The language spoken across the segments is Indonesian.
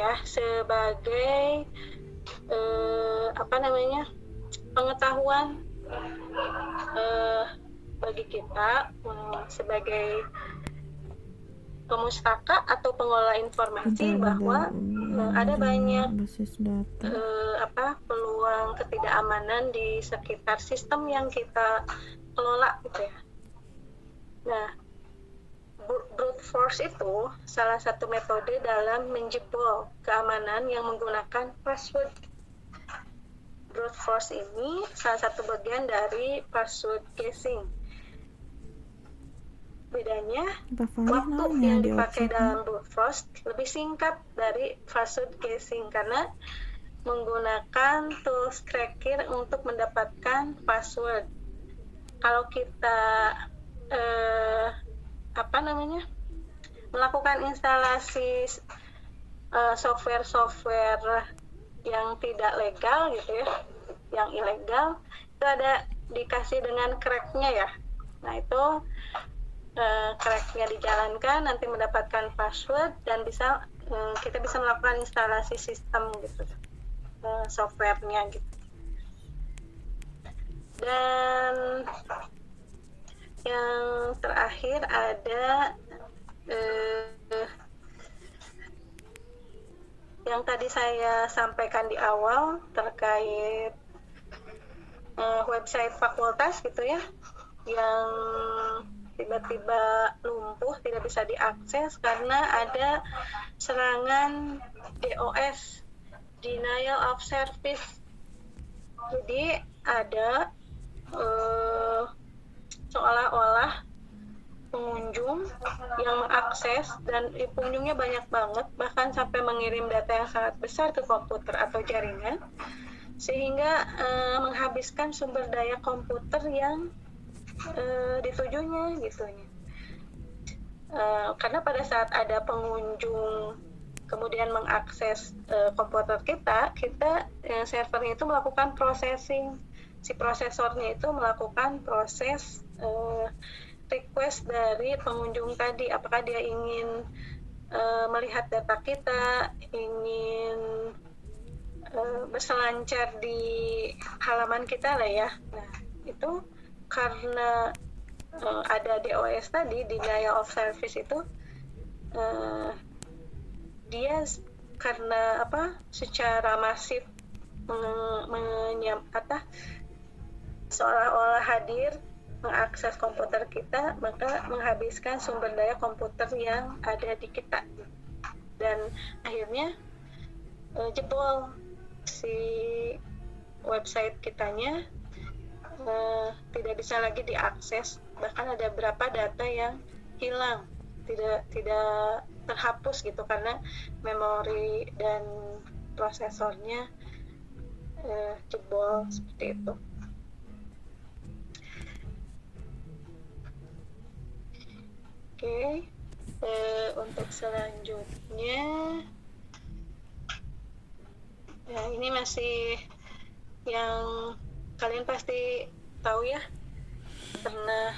ya sebagai pengetahuan bagi kita sebagai pemustaka atau pengelola informasi bahwa ada banyak basis data peluang ketidakamanan di sekitar sistem yang kita kelola gitu ya. Nah, brute force itu salah satu metode dalam menjebol keamanan yang menggunakan password. Brute force ini salah satu bagian dari password guessing. Bedanya, waktu yang dipakai dalam brute force lebih singkat dari password guessing karena menggunakan tools cracker untuk mendapatkan password. Kalau kita melakukan instalasi software yang tidak legal gitu ya, yang ilegal, itu ada dikasih dengan cracknya ya. Nah itu cracknya dijalankan, nanti mendapatkan password dan kita bisa melakukan instalasi sistem gitu, softwarenya gitu. Dan yang terakhir ada yang tadi saya sampaikan di awal terkait website fakultas gitu ya, yang tiba-tiba lumpuh, tidak bisa diakses karena ada serangan DOS, denial of service. Jadi ada seolah-olah pengunjung yang mengakses dan pengunjungnya banyak banget, bahkan sampai mengirim data yang sangat besar ke komputer atau jaringan, sehingga menghabiskan sumber daya komputer yang ditujunya gitu. Karena pada saat ada pengunjung kemudian mengakses komputer kita servernya itu melakukan processing, si prosesornya itu melakukan proses request dari pengunjung tadi, apakah dia ingin melihat data kita, ingin berselancar di halaman kita lah ya. Nah itu karena ada DOS tadi, denial of service itu, dia karena secara masif seolah-olah hadir mengakses komputer kita, maka menghabiskan sumber daya komputer yang ada di kita, dan akhirnya jebol si website kitanya, tidak bisa lagi diakses, bahkan ada beberapa data yang hilang, tidak terhapus gitu karena memori dan prosesornya jebol seperti itu. Oke, untuk selanjutnya ya, ini masih yang kalian pasti tahu ya, pernah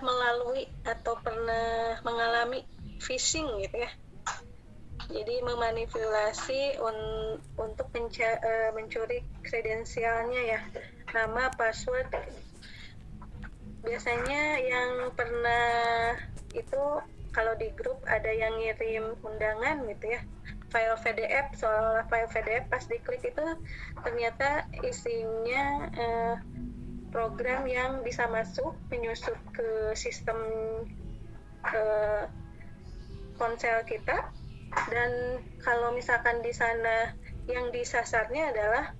melalui atau pernah mengalami phishing gitu ya. Jadi memanipulasi untuk mencuri kredensialnya ya, nama, password. Biasanya yang pernah itu kalau di grup ada yang ngirim undangan gitu ya, file PDF, seolah-olah file PDF, pas diklik itu ternyata isinya program yang bisa masuk menyusup ke sistem ponsel kita, dan kalau misalkan di sana yang disasarnya adalah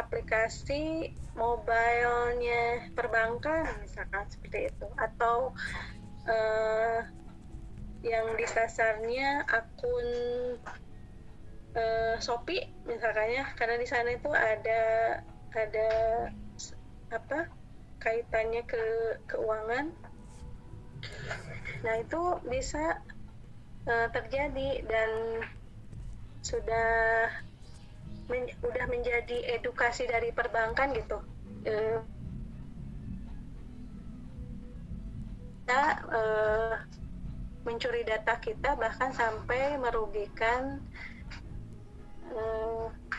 aplikasi mobilenya perbankan misalkan seperti itu, atau yang disasarnya akun Shopee misalkannya, karena di sana itu ada kaitannya ke keuangan. Nah itu bisa terjadi dan sudah menjadi edukasi dari perbankan gitu. mencuri data kita, bahkan sampai merugikan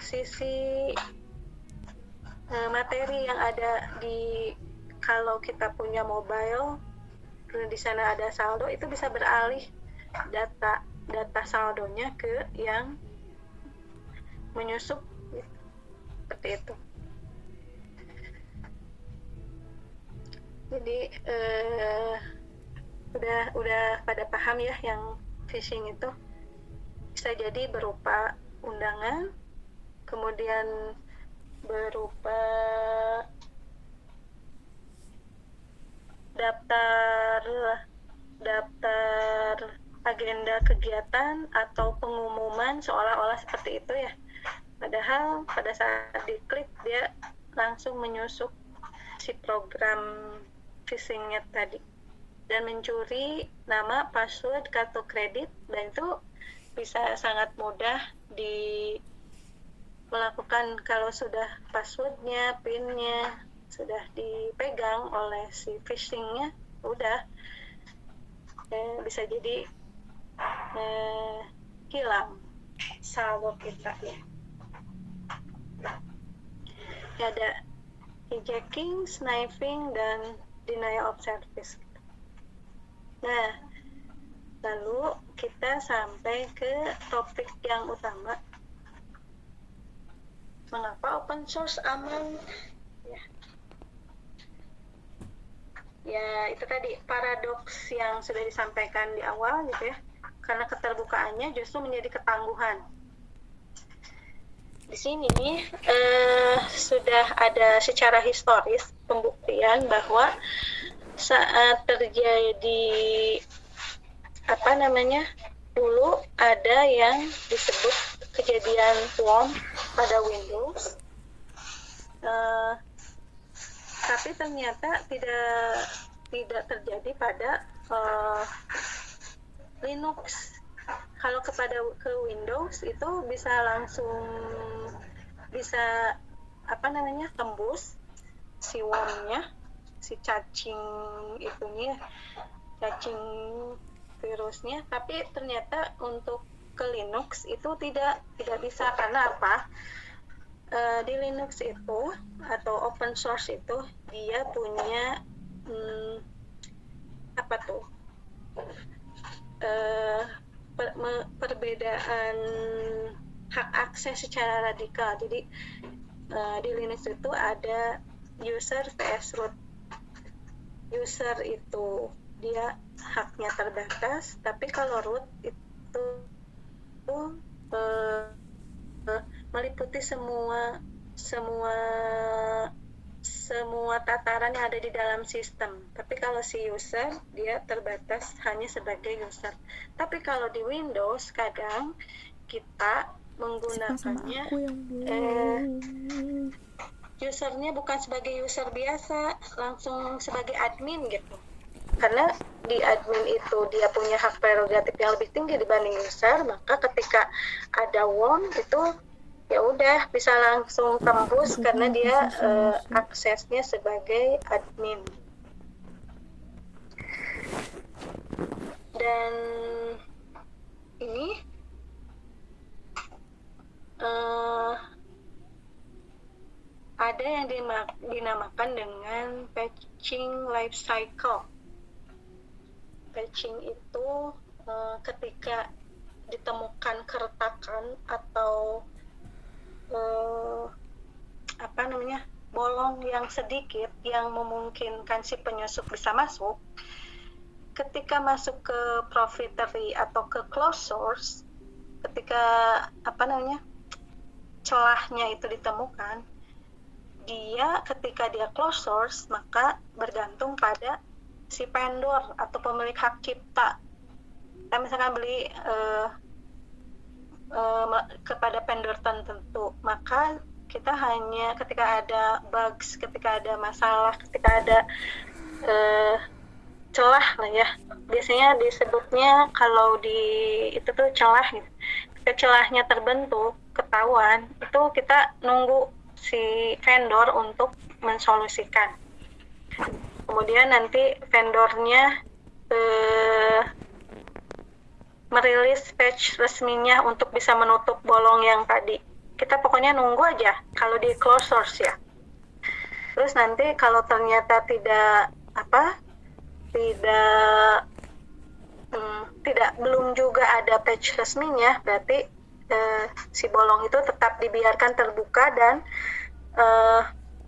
sisi materi yang ada di, kalau kita punya mobile di sana ada saldo, itu bisa beralih data saldonya ke yang menyusup, seperti itu. Jadi udah pada paham ya, yang phishing itu bisa jadi berupa undangan, kemudian berupa daftar agenda kegiatan atau pengumuman seolah-olah seperti itu ya. Padahal pada saat diklik dia langsung menyusup si program phishing-nya tadi dan mencuri nama, password, kartu kredit, dan itu bisa sangat mudah melakukan kalau sudah passwordnya, PIN-nya sudah dipegang oleh si phishing-nya, udah bisa jadi hilang saldo kita ya. Ada hijacking, sniping, dan denial of service. Nah, lalu kita sampai ke topik yang utama. Mengapa open source aman? Ya, itu tadi paradoks yang sudah disampaikan di awal gitu ya. Karena keterbukaannya justru menjadi ketangguhan. Di sini sudah ada secara historis pembuktian bahwa saat terjadi dulu ada yang disebut kejadian worm pada Windows, tapi ternyata tidak terjadi pada Linux. Kalau ke Windows itu bisa langsung tembus si worm-nya, si cacing virusnya, tapi ternyata untuk ke Linux itu tidak bisa. Karena apa? Di Linux itu atau open source itu dia punya perbedaan hak akses secara radikal. Jadi di Linux itu ada user vs root. User itu dia haknya terbatas, tapi kalau root itu meliputi semua tataran yang ada di dalam sistem. Tapi kalau si user dia terbatas hanya sebagai user. Tapi kalau di Windows kadang kita menggunakannya usernya bukan sebagai user biasa, langsung sebagai admin gitu. Karena di admin itu dia punya hak prerogatif yang lebih tinggi dibanding user, maka ketika ada worm itu ya udah bisa langsung tembus karena dia aksesnya sebagai admin. Dan ini ada yang dinamakan dengan patching life cycle. Patching itu ketika ditemukan keretakan atau bolong yang sedikit yang memungkinkan si penyusup bisa masuk, ketika masuk ke proprietary atau ke closed source, ketika celahnya itu ditemukan, ketika dia closed source maka bergantung pada si vendor atau pemilik hak cipta. Kita misalkan beli kepada vendor tertentu, maka kita hanya ketika ada bugs, ketika ada masalah, ketika ada celah lah ya, biasanya disebutnya kalau di itu tuh celah gitu. Ketika celahnya terbentuk, ketahuan, itu kita nunggu si vendor untuk mensolusikan. Kemudian nanti vendornya merilis patch resminya untuk bisa menutup bolong yang tadi. Kita pokoknya nunggu aja kalau di closed source ya. Terus nanti kalau ternyata belum juga ada patch resminya, berarti si bolong itu tetap dibiarkan terbuka dan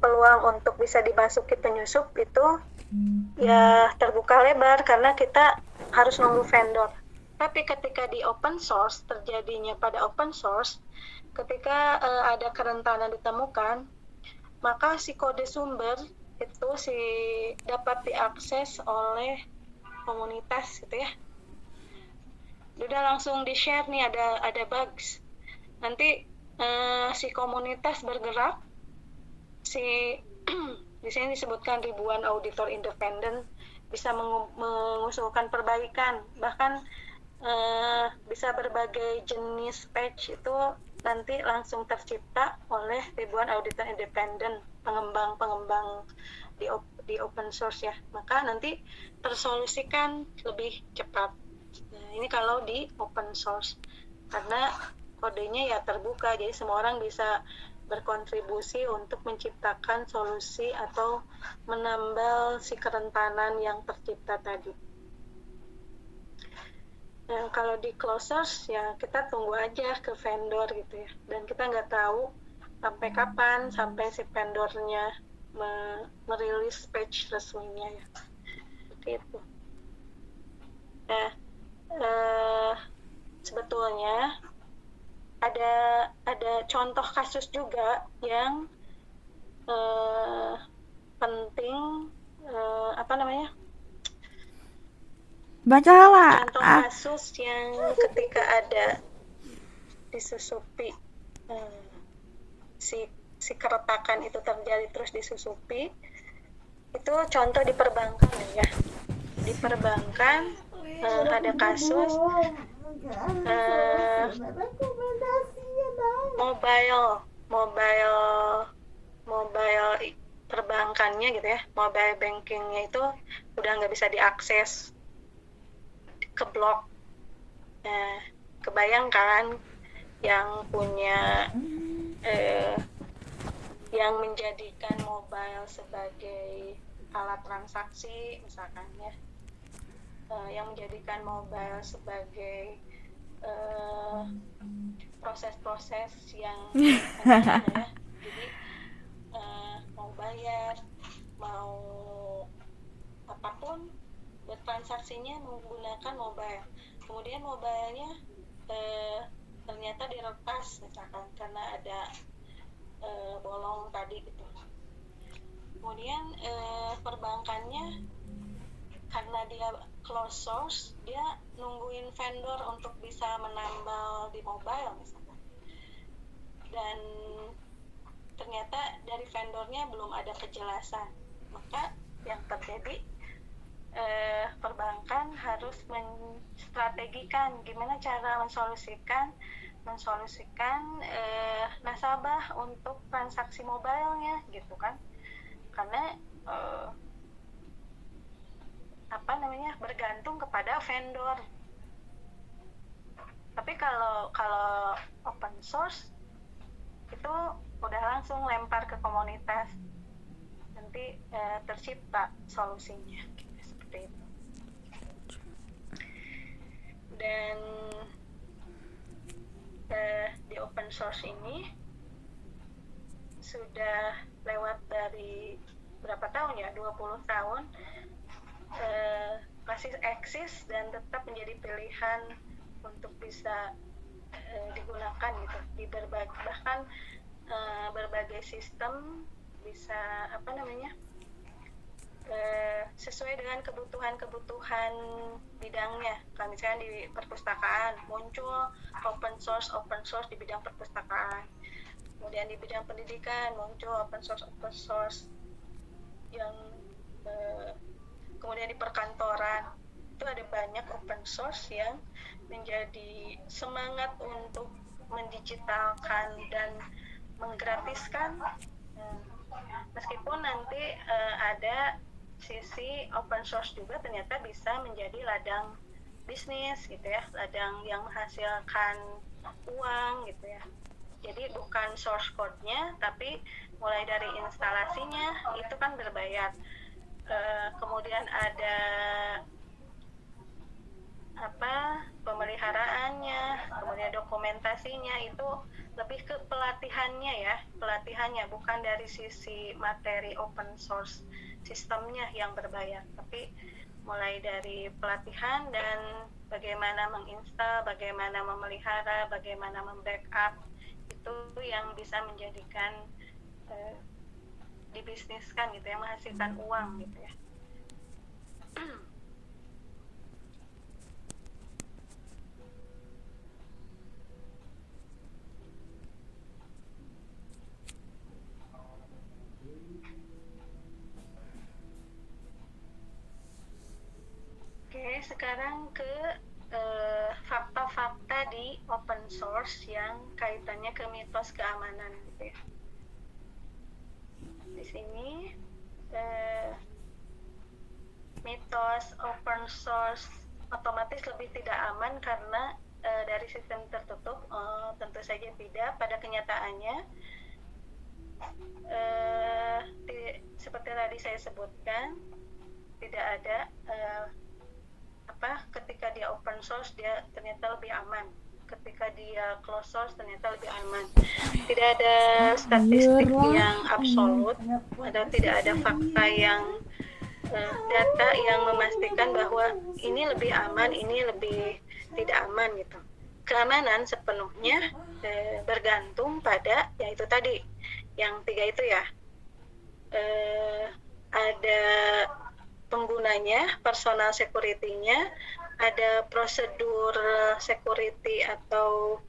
peluang untuk bisa dimasuki penyusup itu ya terbuka lebar karena kita harus nunggu vendor. Tapi ketika di open source, terjadinya pada open source, ketika ada kerentanan ditemukan, maka si kode sumber itu dapat diakses oleh komunitas gitu ya. Udah langsung di-share nih ada bugs. Nanti si komunitas bergerak, di sini disebutkan ribuan auditor independen bisa mengusulkan perbaikan, bahkan bisa berbagai jenis patch itu nanti langsung tercipta oleh ribuan auditor independen, pengembang di open source ya, maka nanti tersolusikan lebih cepat. Nah, ini kalau di open source karena kodenya ya terbuka, jadi semua orang bisa berkontribusi untuk menciptakan solusi atau menambal si kerentanan yang tercipta tadi. Nah, kalau di closed source ya kita tunggu aja ke vendor gitu ya, dan kita nggak tahu sampai kapan sampai si vendornya merilis patch resminya ya, seperti itu. Nah, sebetulnya ada contoh kasus juga yang penting, bacalah contoh kasus yang ketika ada disusupi si keretakan itu terjadi terus disusupi, itu contoh di perbankan ya. Di perbankan ada kasus mobile perbankannya gitu ya, mobile bankingnya itu udah nggak bisa diakses, keblok. Nah, kebayangkan yang punya yang menjadikan mobile sebagai alat transaksi misalkan ya, yang menjadikan mobile sebagai proses-proses yang ya, jadi mau bayar, mau apapun bertransaksinya menggunakan mobile. Kemudian mobilenya ternyata diretas misalkan karena ada bolong tadi gitu. Kemudian perbankannya karena dia closed source, dia nungguin vendor untuk bisa menambal di mobile misalkan, dan ternyata dari vendornya belum ada kejelasan, maka yang terjadi perbankan harus menstrategikan gimana cara mensolusikan nasabah untuk transaksi mobilenya gitu kan, karena bergantung kepada vendor. Tapi kalau open source itu udah langsung lempar ke komunitas, nanti tercipta solusinya seperti itu. Dan di open source ini sudah lewat dari berapa tahun ya, 20 tahun, masih eksis dan tetap menjadi pilihan untuk bisa digunakan gitu di bahkan berbagai sistem bisa sesuai dengan kebutuhan bidangnya. Kalau misalnya di perpustakaan muncul open source di bidang perpustakaan, kemudian di bidang pendidikan muncul open source yang kemudian di perkantoran itu ada banyak open source yang menjadi semangat untuk mendigitalkan dan menggratiskan, meskipun nanti ada sisi open source juga ternyata bisa menjadi ladang bisnis gitu ya, ladang yang menghasilkan uang gitu ya. Jadi bukan source code-nya, tapi mulai dari instalasinya itu kan berbayar. Kemudian ada pemeliharaannya, kemudian dokumentasinya, itu lebih ke pelatihannya bukan dari sisi materi open source sistemnya yang berbayar, tapi mulai dari pelatihan dan bagaimana menginstal, bagaimana memelihara, bagaimana membackup, itu yang bisa menjadikan dibisniskan gitu ya, menghasilkan uang gitu ya. Oke, sekarang ke fakta-fakta di open source yang kaitannya ke mitos keamanan gitu ya. Di sini mitos open source otomatis lebih tidak aman karena dari sistem tertutup. Tentu saja tidak. Pada kenyataannya seperti tadi saya sebutkan, tidak ada ketika dia open source dia ternyata lebih aman, ketika dia closed source ternyata lebih aman. Tidak ada statistik yang absolut atau tidak ada fakta yang data yang memastikan bahwa ini lebih aman, ini lebih tidak aman gitu. Keamanan sepenuhnya bergantung pada yaitu tadi yang 3 itu ya, ada penggunanya, personal security-nya, ada prosedur security atau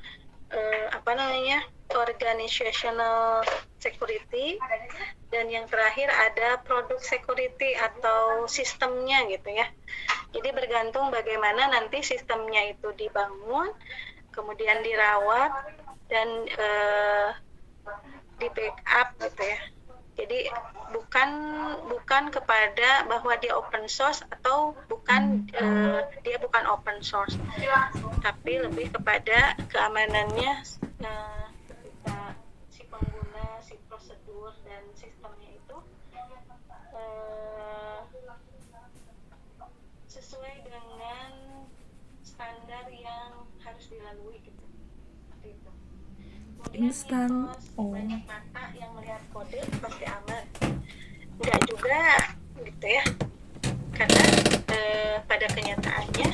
organizational security, dan yang terakhir ada product security atau sistemnya gitu ya. Jadi bergantung bagaimana nanti sistemnya itu dibangun, kemudian dirawat dan di backup gitu ya. Jadi bukan kepada bahwa dia open source atau dia bukan open source, tapi lebih kepada keamanannya ketika si pengguna, si prosedur dan sistemnya itu sesuai dengan standar yang harus dilalui gitu. Seperti itu. Kemudian banyak mata yang melihat kode pasti aman. Enggak juga gitu ya. Karena pada kenyataannya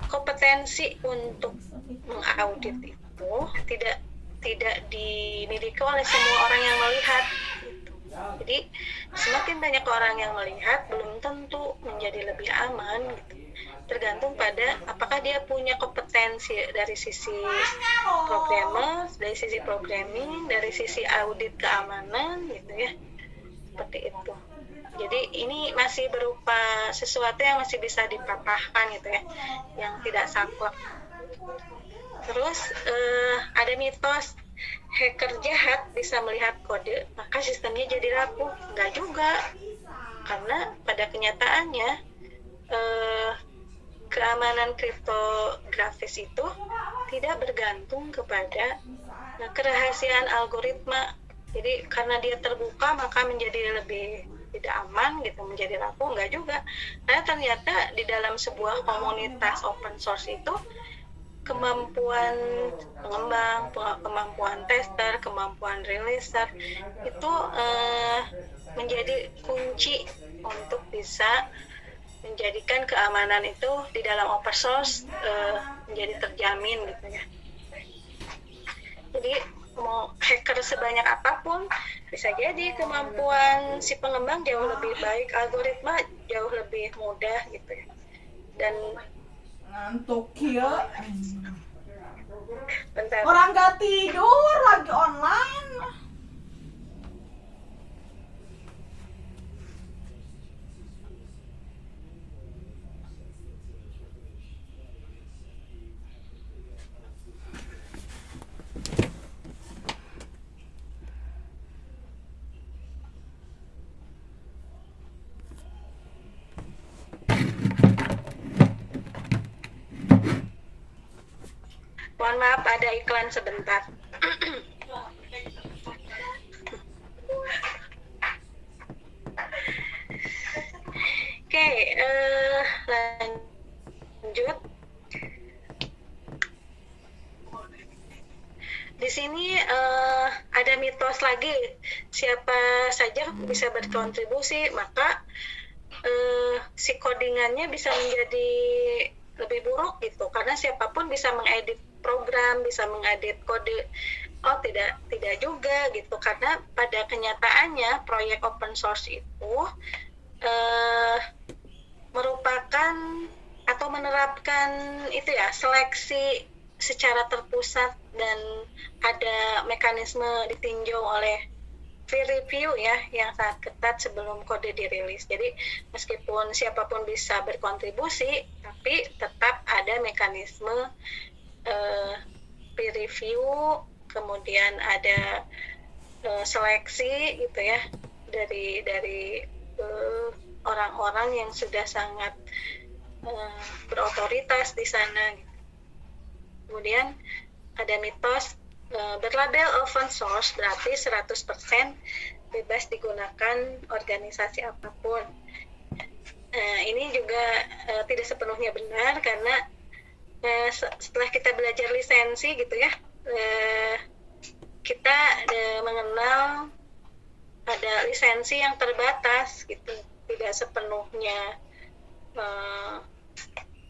kompetensi untuk mengaudit itu tidak dimiliki oleh semua orang yang melihat gitu. Jadi semakin banyak orang yang melihat belum tentu menjadi lebih aman gitu. Tergantung pada apakah dia punya kompetensi dari sisi programmer, dari sisi programming, dari sisi audit keamanan gitu ya, seperti itu. Jadi ini masih berupa sesuatu yang masih bisa dipatahkan gitu ya, yang tidak saklek. Terus ada mitos hacker jahat bisa melihat kode maka sistemnya jadi rapuh. Enggak juga, karena pada kenyataannya keamanan kriptografis itu tidak bergantung kepada kerahasiaan algoritma. Jadi karena dia terbuka maka menjadi lebih tidak aman gitu, menjadi rapuh. Enggak juga, karena ternyata di dalam sebuah komunitas open source itu kemampuan pengembang, kemampuan tester, kemampuan releaser itu menjadi kunci untuk bisa menjadikan keamanan itu di dalam open source menjadi terjamin gitu ya. Jadi mau hacker sebanyak apapun bisa jadi kemampuan si pengembang jauh lebih baik, algoritma jauh lebih mudah gitu ya. Dan ngantuk ya. bentar. Orang gak tidur lagi online. maaf ada iklan sebentar. Oke, lanjut. Di sini ada mitos lagi, siapa saja bisa berkontribusi, maka si codingannya bisa menjadi lebih buruk gitu, karena siapapun bisa mengedit program, bisa mengedit kode. Oh, tidak juga gitu, karena pada kenyataannya proyek open source itu merupakan atau menerapkan itu ya, seleksi secara terpusat dan ada mekanisme ditinjau oleh peer review ya yang sangat ketat sebelum kode dirilis. Jadi meskipun siapapun bisa berkontribusi, tapi tetap ada mekanisme peer review, kemudian ada seleksi gitu ya dari orang-orang yang sudah sangat berotoritas di sana. Kemudian ada mitos berlabel open source berarti 100% bebas digunakan organisasi apapun. Ini juga tidak sepenuhnya benar, karena setelah kita belajar lisensi gitu ya, kita mengenal ada lisensi yang terbatas gitu, tidak sepenuhnya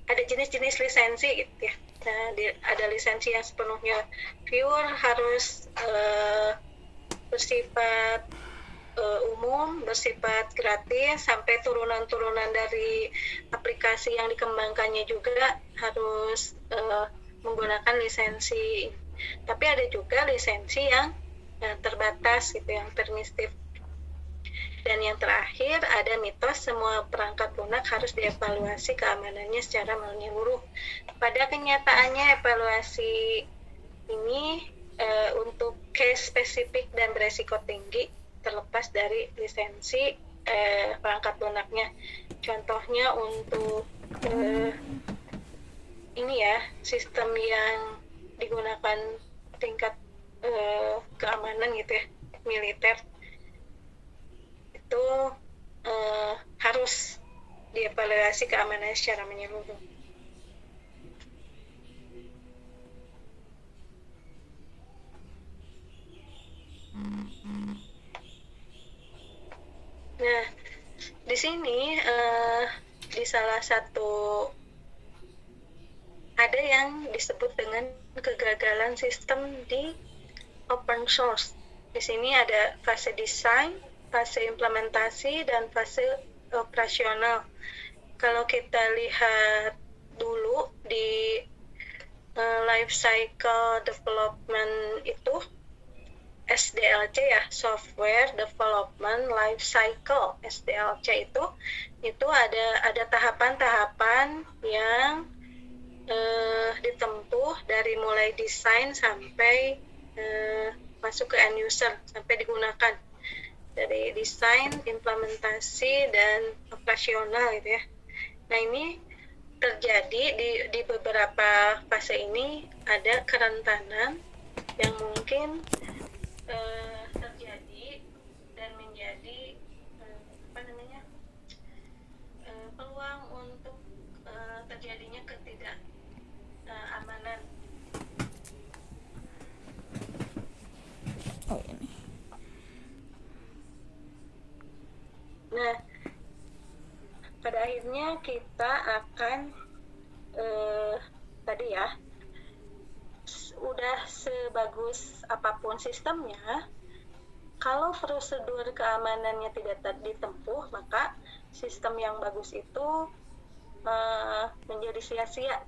ada jenis-jenis lisensi gitu ya. Nah, ada lisensi yang sepenuhnya pure, harus bersifat umum, bersifat gratis, sampai turunan-turunan dari aplikasi yang dikembangkannya juga harus menggunakan lisensi. Tapi ada juga lisensi yang terbatas gitu, yang permisif. Dan yang terakhir ada mitos semua perangkat lunak harus dievaluasi keamanannya secara menyeluruh. Pada kenyataannya evaluasi ini untuk case spesifik dan beresiko tinggi terlepas dari lisensi perangkat lunaknya. Contohnya untuk ini ya, sistem yang digunakan tingkat keamanan gitu ya, militer, itu harus dievaluasi keamanannya secara menyeluruh. Nah, di sini di salah satu ada yang disebut dengan kegagalan sistem di open source. Di sini ada fase desain, fase implementasi, dan fase operasional. Kalau kita lihat dulu di life cycle development itu SDLC ya, Software Development Life Cycle, SDLC itu ada tahapan-tahapan yang ditempuh dari mulai desain sampai masuk ke end user, sampai digunakan, dari desain, implementasi, dan operasional gitu ya. Nah, ini terjadi di beberapa fase ini ada kerentanan yang mungkin terjadi dan menjadi peluang untuk terjadinya ketidakamanan. Nah, pada akhirnya kita akan tadi ya, udah sebagus apapun sistemnya, kalau prosedur keamanannya tidak ditempuh, maka sistem yang bagus itu menjadi sia-sia.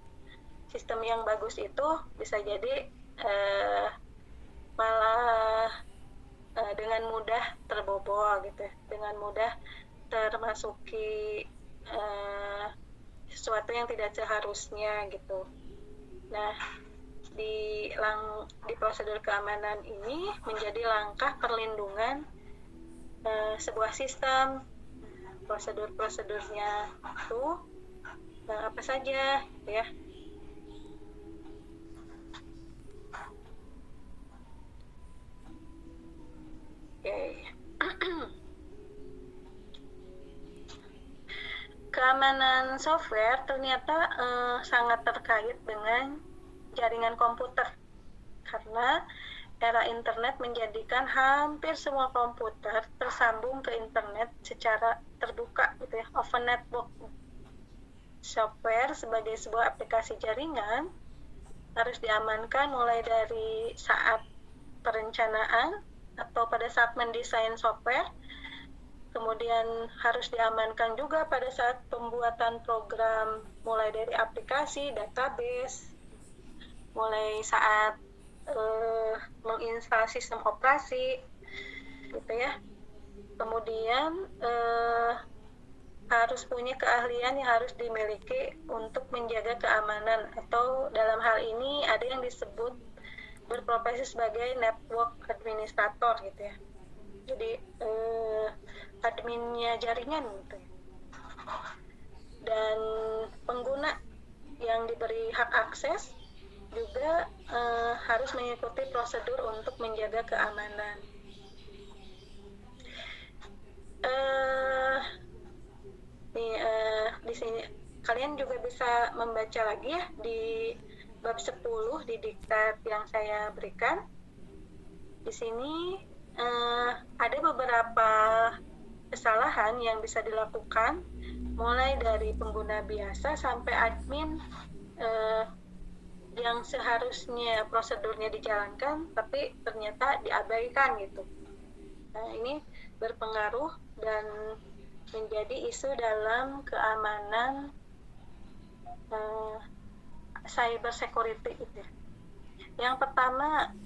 Sistem yang bagus itu bisa jadi malah dengan mudah terbobol gitu, dengan mudah termasuki sesuatu yang tidak seharusnya gitu. Nah, di prosedur keamanan ini menjadi langkah perlindungan sebuah sistem. Prosedur-prosedurnya itu apa saja ya. Oke. Keamanan software ternyata sangat terkait dengan jaringan komputer, karena era internet menjadikan hampir semua komputer tersambung ke internet secara terbuka gitu ya, open network. Software sebagai sebuah aplikasi jaringan harus diamankan mulai dari saat perencanaan atau pada saat mendesain software, kemudian harus diamankan juga pada saat pembuatan program, mulai dari aplikasi, database, mulai saat menginstal sistem operasi, gitu ya. Kemudian harus punya keahlian yang harus dimiliki untuk menjaga keamanan, atau dalam hal ini ada yang disebut berprofesi sebagai network administrator gitu ya. Jadi adminnya jaringan gitu ya. Dan pengguna yang diberi hak akses juga harus mengikuti prosedur untuk menjaga keamanan. Di sini kalian juga bisa membaca lagi ya di bab 10 di diktat yang saya berikan. Di sini ada beberapa kesalahan yang bisa dilakukan mulai dari pengguna biasa sampai admin yang seharusnya prosedurnya dijalankan tapi ternyata diabaikan gitu. Nah, ini berpengaruh dan menjadi isu dalam keamanan cyber security gitu ya. Yang pertama,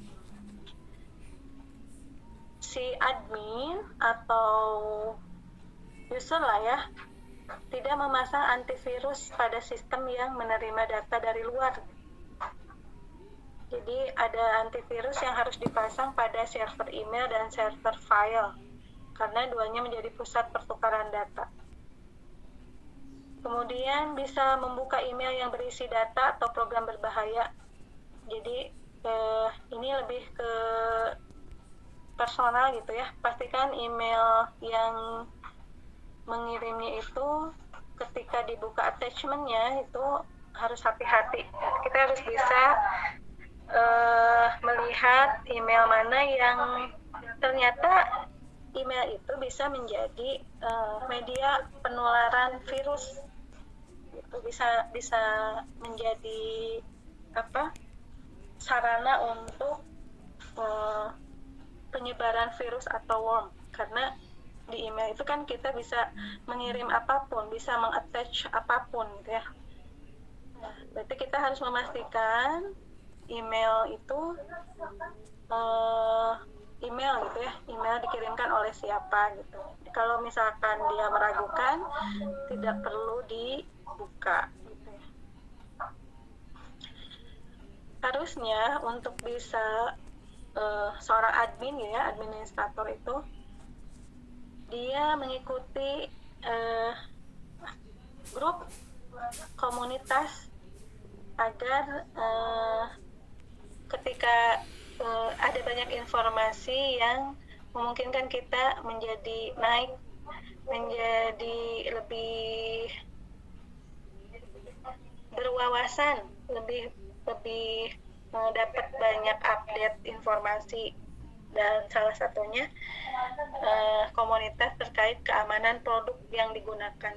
si admin atau user lah ya, tidak memasang antivirus pada sistem yang menerima data dari luar. Jadi ada antivirus yang harus dipasang pada server email dan server file, karena duanya menjadi pusat pertukaran data. Kemudian bisa membuka email yang berisi data atau program berbahaya. Jadi ini lebih ke personal gitu ya. Pastikan email yang mengirimnya itu ketika dibuka attachment-nya itu harus hati-hati. Kita harus bisa melihat email mana yang ternyata email itu bisa menjadi media penularan virus. Itu bisa menjadi sarana untuk penyebaran virus atau worm, karena di email itu kan kita bisa mengirim apapun, bisa mengattach apapun gitu ya. Nah, berarti kita harus memastikan email itu email gitu ya, email dikirimkan oleh siapa gitu. Kalau misalkan dia meragukan, tidak perlu dibuka gitu ya. Harusnya untuk bisa seorang admin ya, administrator itu dia mengikuti grup komunitas agar ketika ada banyak informasi yang memungkinkan kita menjadi lebih berwawasan, lebih dapat banyak update informasi, dan salah satunya komunitas terkait keamanan produk yang digunakan.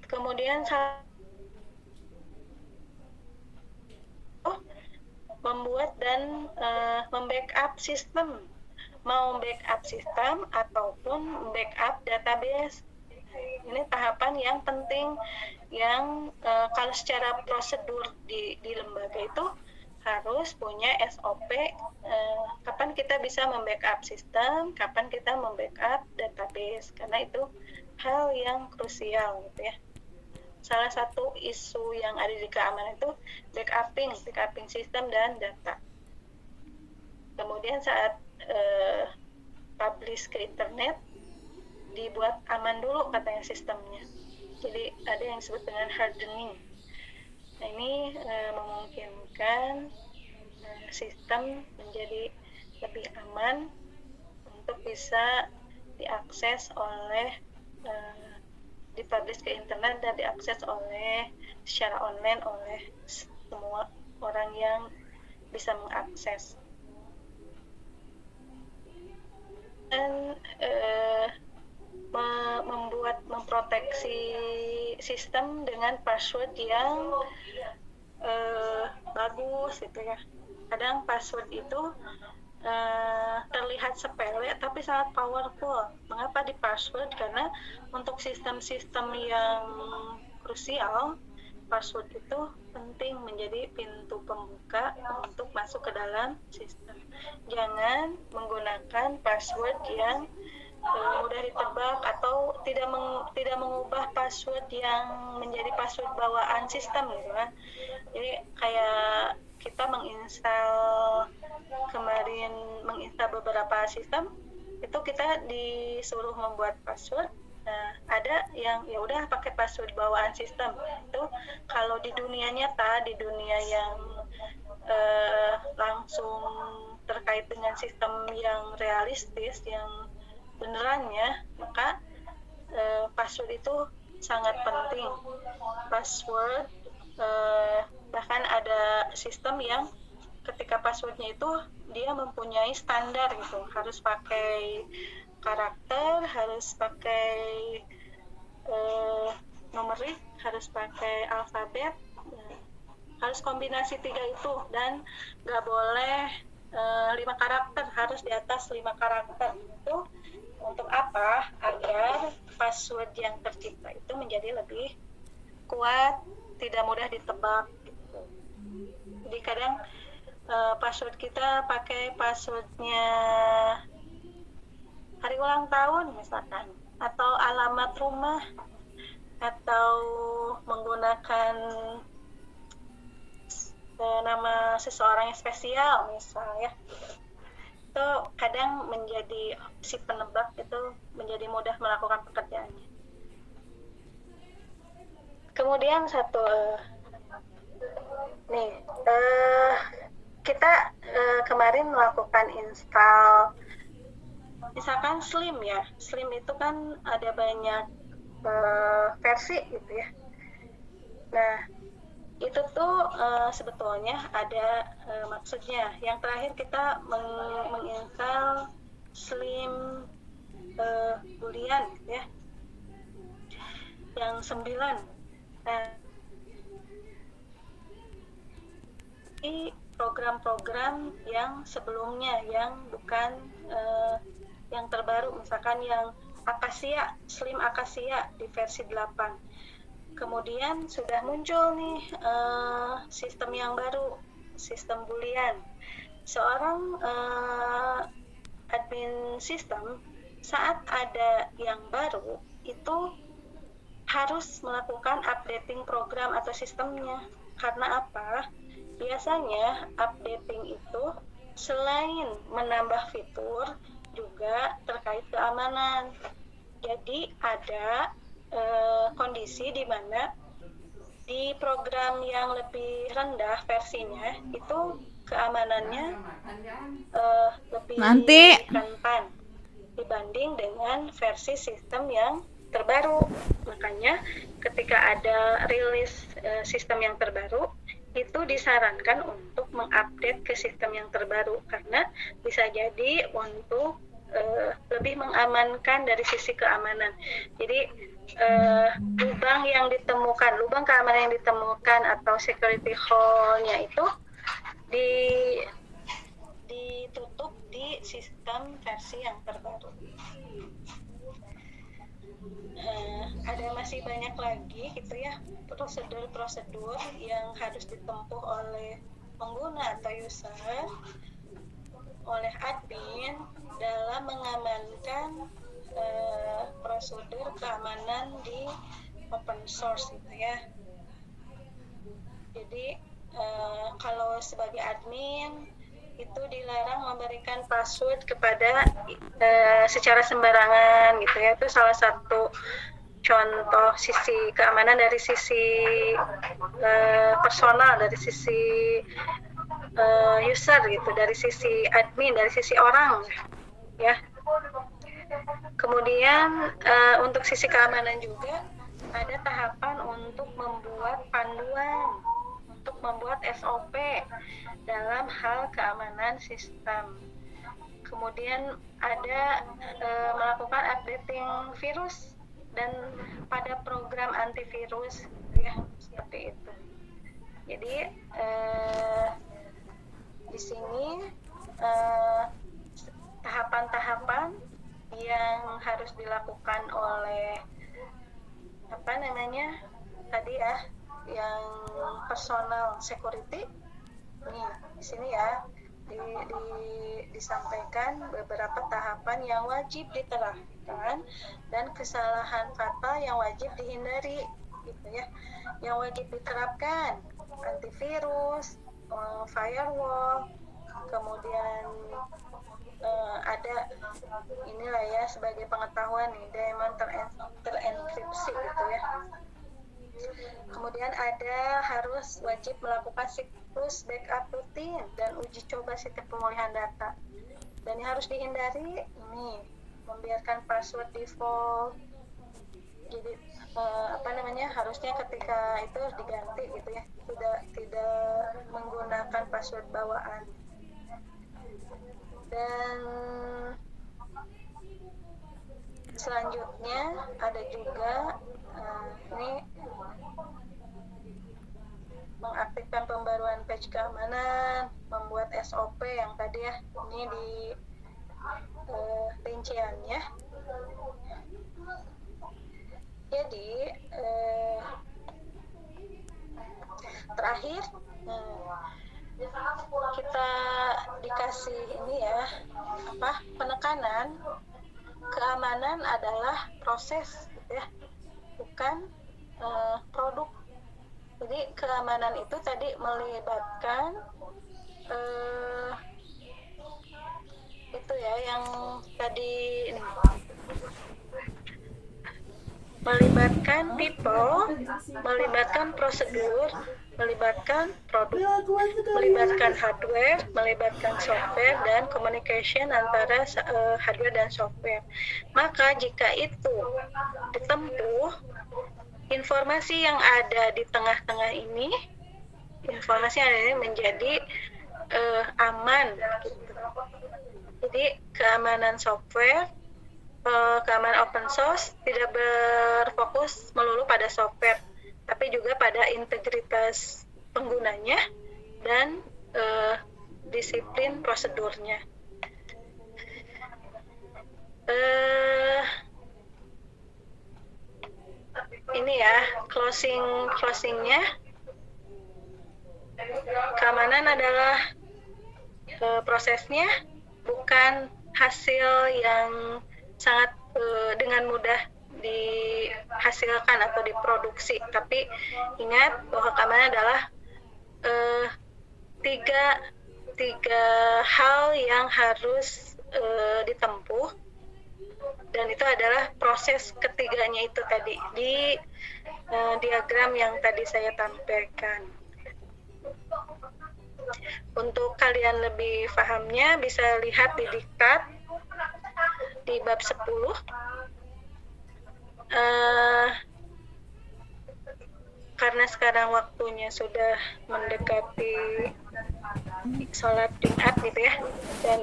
Kemudian membuat dan membackup sistem, mau backup sistem ataupun backup database. Ini tahapan yang penting yang kalau secara prosedur di lembaga itu harus punya SOP, kapan kita bisa membackup sistem, kapan kita membackup database, karena itu hal yang krusial gitu ya. Salah satu isu yang ada di keamanan itu backupping sistem dan data. Kemudian saat publish ke internet, dibuat aman dulu katanya sistemnya. Jadi ada yang disebut dengan hardening. Nah, ini memungkinkan sistem menjadi lebih aman untuk bisa diakses oleh dipublish ke internet dan diakses oleh secara online oleh semua orang yang bisa mengakses. Dan memproteksi sistem dengan password yang bagus gitu ya. Kadang password itu terlihat sepele tapi sangat powerful. Mengapa di password? Karena untuk sistem-sistem yang krusial, password itu penting menjadi pintu pembuka untuk masuk ke dalam sistem. Jangan menggunakan password yang mudah ditebak atau tidak mengubah password yang menjadi password bawaan sistem gitu kan. Jadi kayak kita menginstal beberapa sistem itu kita disuruh membuat password. Nah, ada yang ya udah pakai password bawaan sistem. Itu kalau di dunia nyata, di dunia yang langsung terkait dengan sistem yang realistis, yang beneran ya, maka password itu sangat penting. Password bahkan ada sistem yang ketika passwordnya itu dia mempunyai standar gitu, harus pakai karakter, harus pakai numerik, harus pakai alfabet, harus kombinasi 3 itu, dan nggak boleh 5 karakter, harus di atas 5 karakter. Itu untuk apa? Agar password yang tercipta itu menjadi lebih kuat, tidak mudah ditebak gitu. Jadi kadang password kita pakai passwordnya hari ulang tahun misalkan, atau alamat rumah, atau menggunakan nama seseorang yang spesial misalnya. Itu kadang menjadi si penebak itu menjadi mudah melakukan pekerjaannya. Kemudian kita kemarin melakukan install misalkan Slim ya. Slim itu kan ada banyak versi gitu ya. Nah, itu tuh sebetulnya ada maksudnya. Yang terakhir kita menginstal Slim Boolean ya, yang 9. Di program-program yang sebelumnya yang bukan yang terbaru, misalkan yang Acacia, Slim Acacia di versi 8. Kemudian sudah muncul nih sistem yang baru, sistem Boolean. Seorang admin sistem saat ada yang baru itu harus melakukan updating program atau sistemnya. Karena apa? Biasanya updating itu selain menambah fitur juga terkait keamanan. Jadi ada kondisi di mana di program yang lebih rendah versinya itu keamanannya lebih rentan dibanding dengan versi sistem yang terbaru. Makanya ketika ada rilis sistem yang terbaru, itu disarankan untuk mengupdate ke sistem yang terbaru karena bisa jadi untuk lebih mengamankan dari sisi keamanan. Jadi lubang keamanan yang ditemukan atau security hole-nya itu ditutup di sistem versi yang terbaru. Ada masih banyak lagi gitu ya prosedur-prosedur yang harus ditempuh oleh pengguna atau user, oleh admin dalam mengamankan prosedur keamanan di open source gitu ya. Jadi kalau sebagai admin itu dilarang memberikan password kepada secara sembarangan gitu ya. Itu salah satu contoh sisi keamanan dari sisi personal, dari sisi user gitu, dari sisi admin, dari sisi orang ya. Kemudian untuk sisi keamanan juga ada tahapan untuk membuat panduan, untuk membuat SOP dalam hal keamanan sistem. Kemudian ada melakukan updating virus dan pada program antivirus ya, seperti itu. Jadi di sini tahapan-tahapan yang harus dilakukan oleh tadi ya, yang personal security. Nih di sini ya disampaikan beberapa tahapan yang wajib diterapkan dan kesalahan fatal yang wajib dihindari gitu ya. Yang wajib diterapkan antivirus, firewall, kemudian ada inilah ya, sebagai pengetahuan nih, daemon terenkripsi gitu ya. Kemudian ada harus wajib melakukan siklus backup rutin dan uji coba sistem pemulihan data. Dan yang harus dihindari ini membiarkan password default. Jadi harusnya ketika itu harus diganti gitu ya, tidak menggunakan password bawaan. Dan selanjutnya ada juga ini mengaktifkan pembaruan patch keamanan, membuat SOP yang tadi ya, ini di rinciannya. Jadi terakhir kita dikasih ini ya, penekanan keamanan adalah proses gitu ya, bukan produk. Jadi keamanan itu tadi melibatkan itu ya, yang tadi ini, melibatkan people, melibatkan prosedur, melibatkan produk, melibatkan hardware, melibatkan software, dan communication antara hardware dan software. Maka jika itu ditempuh, informasi yang ada di tengah-tengah ini, menjadi aman gitu. Jadi keamanan software, keamanan open source tidak berfokus melulu pada software, tapi juga pada integritas penggunanya dan disiplin prosedurnya. Ini ya closingnya. Keamanan adalah prosesnya, bukan hasil yang sangat dengan mudah dihasilkan atau diproduksi. Tapi ingat bahwa keamanan adalah tiga hal yang harus ditempuh, dan itu adalah proses ketiganya itu tadi di diagram yang tadi saya tampilkan. Untuk kalian lebih pahamnya bisa lihat di diktat di bab 10. Karena sekarang waktunya sudah mendekati sholat Jumat gitu ya, dan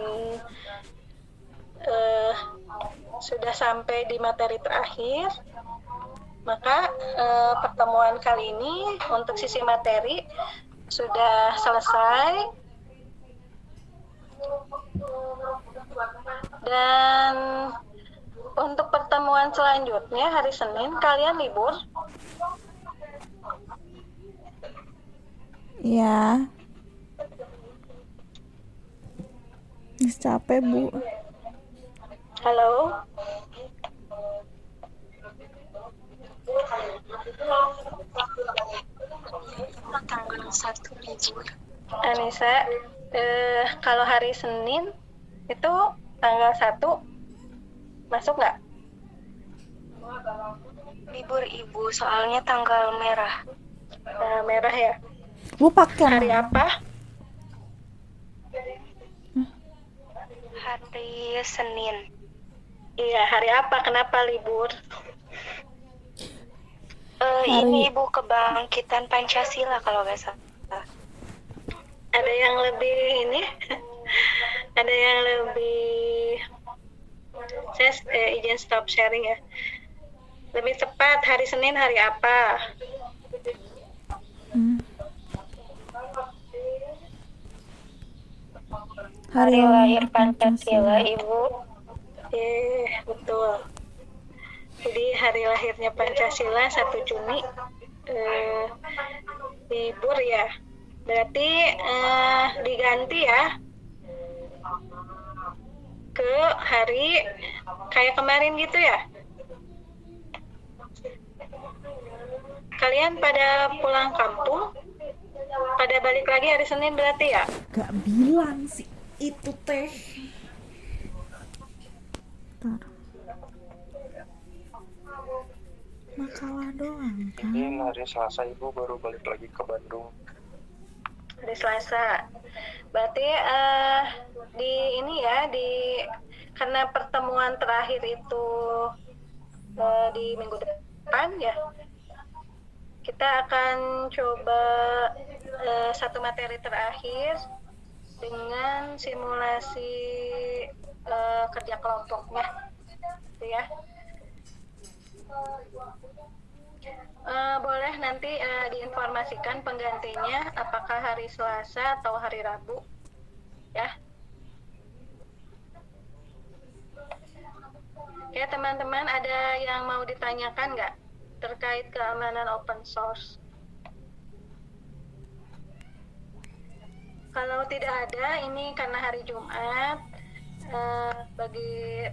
sudah sampai di materi terakhir, maka pertemuan kali ini untuk sisi materi sudah selesai. Dan untuk pertemuan selanjutnya hari Senin, kalian libur? Ya. Capek, Bu. Halo? Tanggal 1 libur. Anissa, kalau hari Senin itu tanggal 1 masuk nggak? Libur Ibu, soalnya tanggal merah. Merah ya? Bu pakai hari apa? hari Senin. Iya, hari apa? Kenapa libur? Ini Ibu kebangkitan Pancasila kalau nggak salah. Ada yang lebih ini? Ada yang lebih... Saya izin stop sharing ya. Lebih tepat, hari Senin hari apa? Hari lahir Pancasila, Ibu. Betul. Jadi hari lahirnya Pancasila 1 Juni libur ya. Berarti diganti ya ke hari kayak kemarin gitu ya. Kalian pada pulang kampung, pada balik lagi hari Senin berarti ya? Gak bilang sih itu teh. Ntar. Makalah doang kan. Ini hari Selasa Ibu baru balik lagi ke Bandung. Hari Selasa. Berarti di ini ya, karena pertemuan terakhir itu di minggu depan ya, kita akan coba satu materi terakhir dengan simulasi kerja kelompoknya, gitu ya. Boleh nanti diinformasikan penggantinya apakah hari Selasa atau hari Rabu ya. Oke teman-teman, ada yang mau ditanyakan nggak terkait keamanan open source? Kalau tidak ada, ini karena hari Jumat, bagi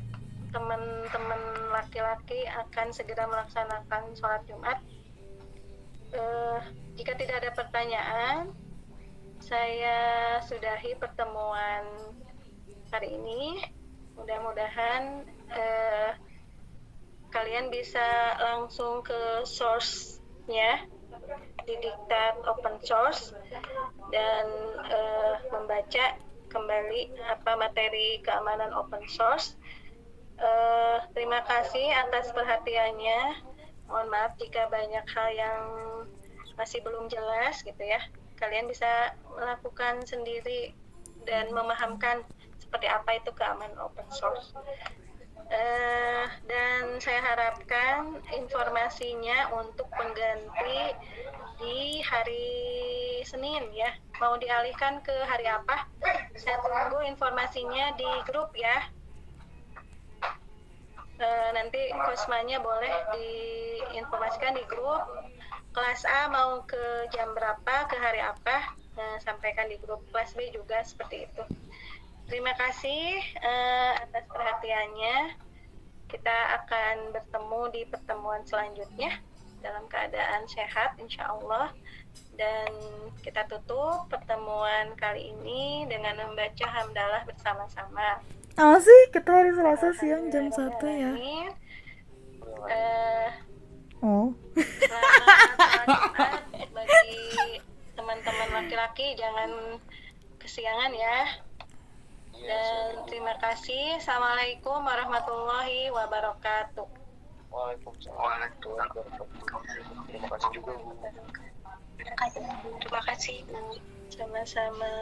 teman-teman laki-laki akan segera melaksanakan sholat Jumat. Jika tidak ada pertanyaan, saya sudahi pertemuan hari ini. Mudah-mudahan kalian bisa langsung ke source-nya di Diktat Open Source dan membaca kembali apa materi keamanan open source. Terima kasih atas perhatiannya. Mohon maaf jika banyak hal yang masih belum jelas gitu ya. Kalian bisa melakukan sendiri dan memahamkan seperti apa itu keamanan open source. Dan saya harapkan informasinya untuk pengganti di hari Senin ya. Mau dialihkan ke hari apa? Saya tunggu informasinya di grup ya. Nanti kosmanya boleh diinformasikan di grup. Kelas A mau ke jam berapa, ke hari apa, sampaikan di grup. Kelas B juga seperti itu. Terima kasih atas perhatiannya. Kita akan bertemu di pertemuan selanjutnya dalam keadaan sehat insya Allah. Dan kita tutup pertemuan kali ini dengan membaca hamdalah bersama-sama. Sih, kita hari Selasa siang jam 1 ya. Selamat sholat Jumat bagi teman-teman laki-laki, jangan kesiangan ya. Dan terima kasih. Assalamualaikum warahmatullahi wabarakatuh. Waalaikumsalam warahmatullahi wabarakatuh. Terima kasih juga Bu. Terima kasih, Bu. Sama-sama.